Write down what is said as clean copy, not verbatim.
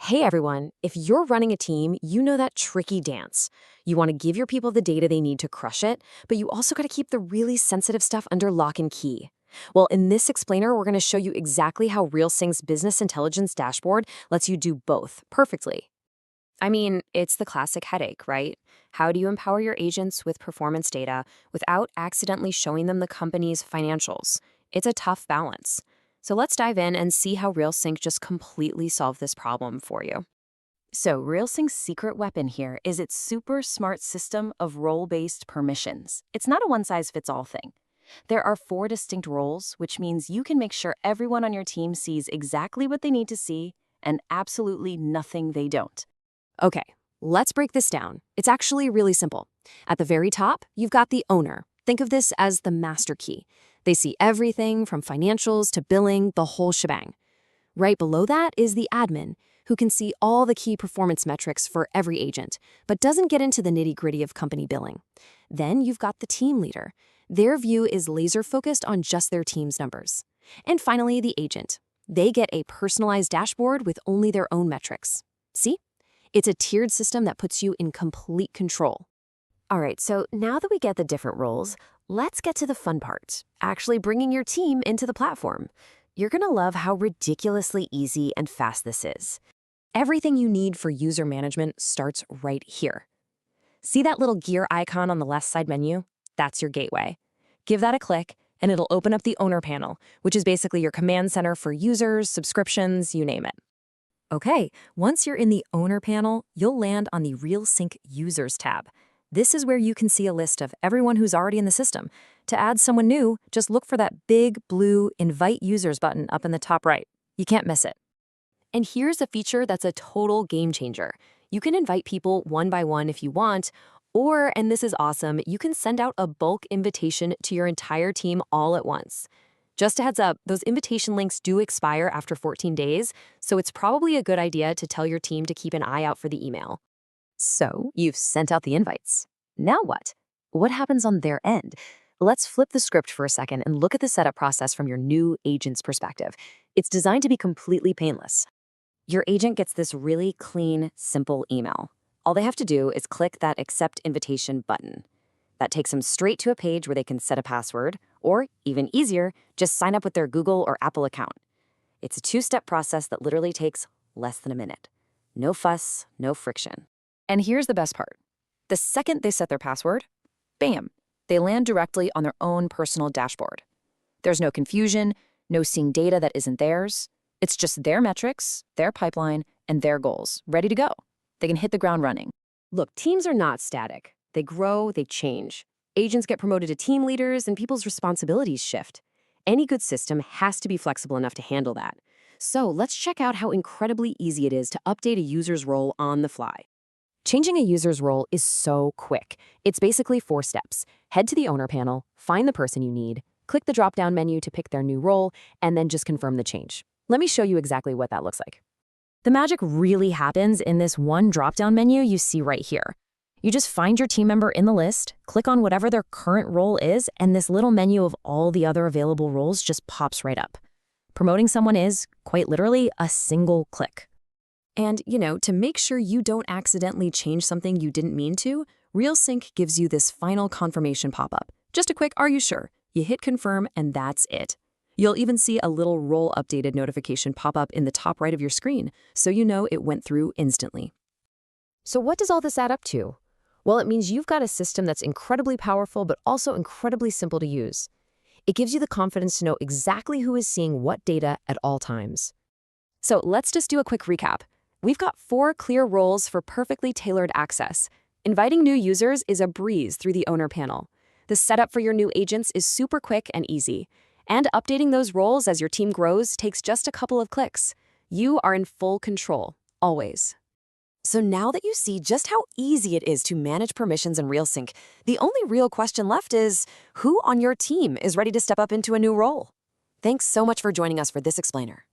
Hey everyone, if you're running a team, you know that tricky dance. You want to give your people the data they need to crush it, but you also got to keep the really sensitive stuff under lock and key. Well, in this explainer, we're going to show you exactly how RealSync's business intelligence dashboard lets you do both perfectly. I mean, it's the classic headache, right? How do you empower your agents with performance data without accidentally showing them the company's financials? It's a tough balance. So let's dive in and see how RealSync just completely solved this problem for you. So, RealSync's secret weapon here is its super smart system of role-based permissions. It's not a one-size-fits-all thing. There are 4 distinct roles, which means you can make sure everyone on your team sees exactly what they need to see and absolutely nothing they don't. Okay, let's break this down. It's actually really simple. At the very top, you've got the owner. Think of this as the master key. They see everything from financials to billing, the whole shebang. Right below that is the admin, who can see all the key performance metrics for every agent, but doesn't get into the nitty-gritty of company billing. Then you've got the team leader. Their view is laser-focused on just their team's numbers. And finally, the agent. They get a personalized dashboard with only their own metrics. See? It's a tiered system that puts you in complete control. All right, so now that we get the different roles, let's get to the fun part, actually bringing your team into the platform. You're going to love how ridiculously easy and fast this is. Everything you need for user management starts right here. See that little gear icon on the left side menu? That's your gateway. Give that a click, and it'll open up the owner panel, which is basically your command center for users, subscriptions, you name it. Okay, once you're in the owner panel, you'll land on the RealSync Users tab. This is where you can see a list of everyone who's already in the system. To add someone new, just look for that big blue Invite Users button up in the top right. You can't miss it. And here's a feature that's a total game changer. You can invite people one by one if you want, or, and this is awesome, you can send out a bulk invitation to your entire team all at once. Just a heads up, those invitation links do expire after 14 days, so it's probably a good idea to tell your team to keep an eye out for the email. So, you've sent out the invites. Now what? What happens on their end? Let's flip the script for a second and look at the setup process from your new agent's perspective. It's designed to be completely painless. Your agent gets this really clean, simple email. All they have to do is click that Accept Invitation button. That takes them straight to a page where they can set a password, or, even easier, just sign up with their Google or Apple account. It's a 2-step process that literally takes less than a minute. No fuss, no friction. And here's the best part. The second they set their password, bam, they land directly on their own personal dashboard. There's no confusion, no seeing data that isn't theirs. It's just their metrics, their pipeline, and their goals, ready to go. They can hit the ground running. Look, teams are not static. They grow, they change. Agents get promoted to team leaders, and people's responsibilities shift. Any good system has to be flexible enough to handle that. So let's check out how incredibly easy it is to update a user's role on the fly. Changing a user's role is so quick. It's basically 4 steps. Head to the owner panel, find the person you need, click the drop-down menu to pick their new role, and then just confirm the change. Let me show you exactly what that looks like. The magic really happens in this one drop-down menu you see right here. You just find your team member in the list, click on whatever their current role is, and this little menu of all the other available roles just pops right up. Promoting someone is, quite literally, a single click. And, to make sure you don't accidentally change something you didn't mean to, RealSync gives you this final confirmation pop-up. Just a quick, "Are you sure?" You hit confirm, and that's it. You'll even see a little role updated notification pop up in the top right of your screen, so you know it went through instantly. So what does all this add up to? Well, it means you've got a system that's incredibly powerful, but also incredibly simple to use. It gives you the confidence to know exactly who is seeing what data at all times. So let's just do a quick recap. We've got 4 clear roles for perfectly tailored access. Inviting new users is a breeze through the owner panel. The setup for your new agents is super quick and easy. And updating those roles as your team grows takes just a couple of clicks. You are in full control, always. So now that you see just how easy it is to manage permissions in RealSync, the only real question left is, who on your team is ready to step up into a new role? Thanks so much for joining us for this explainer.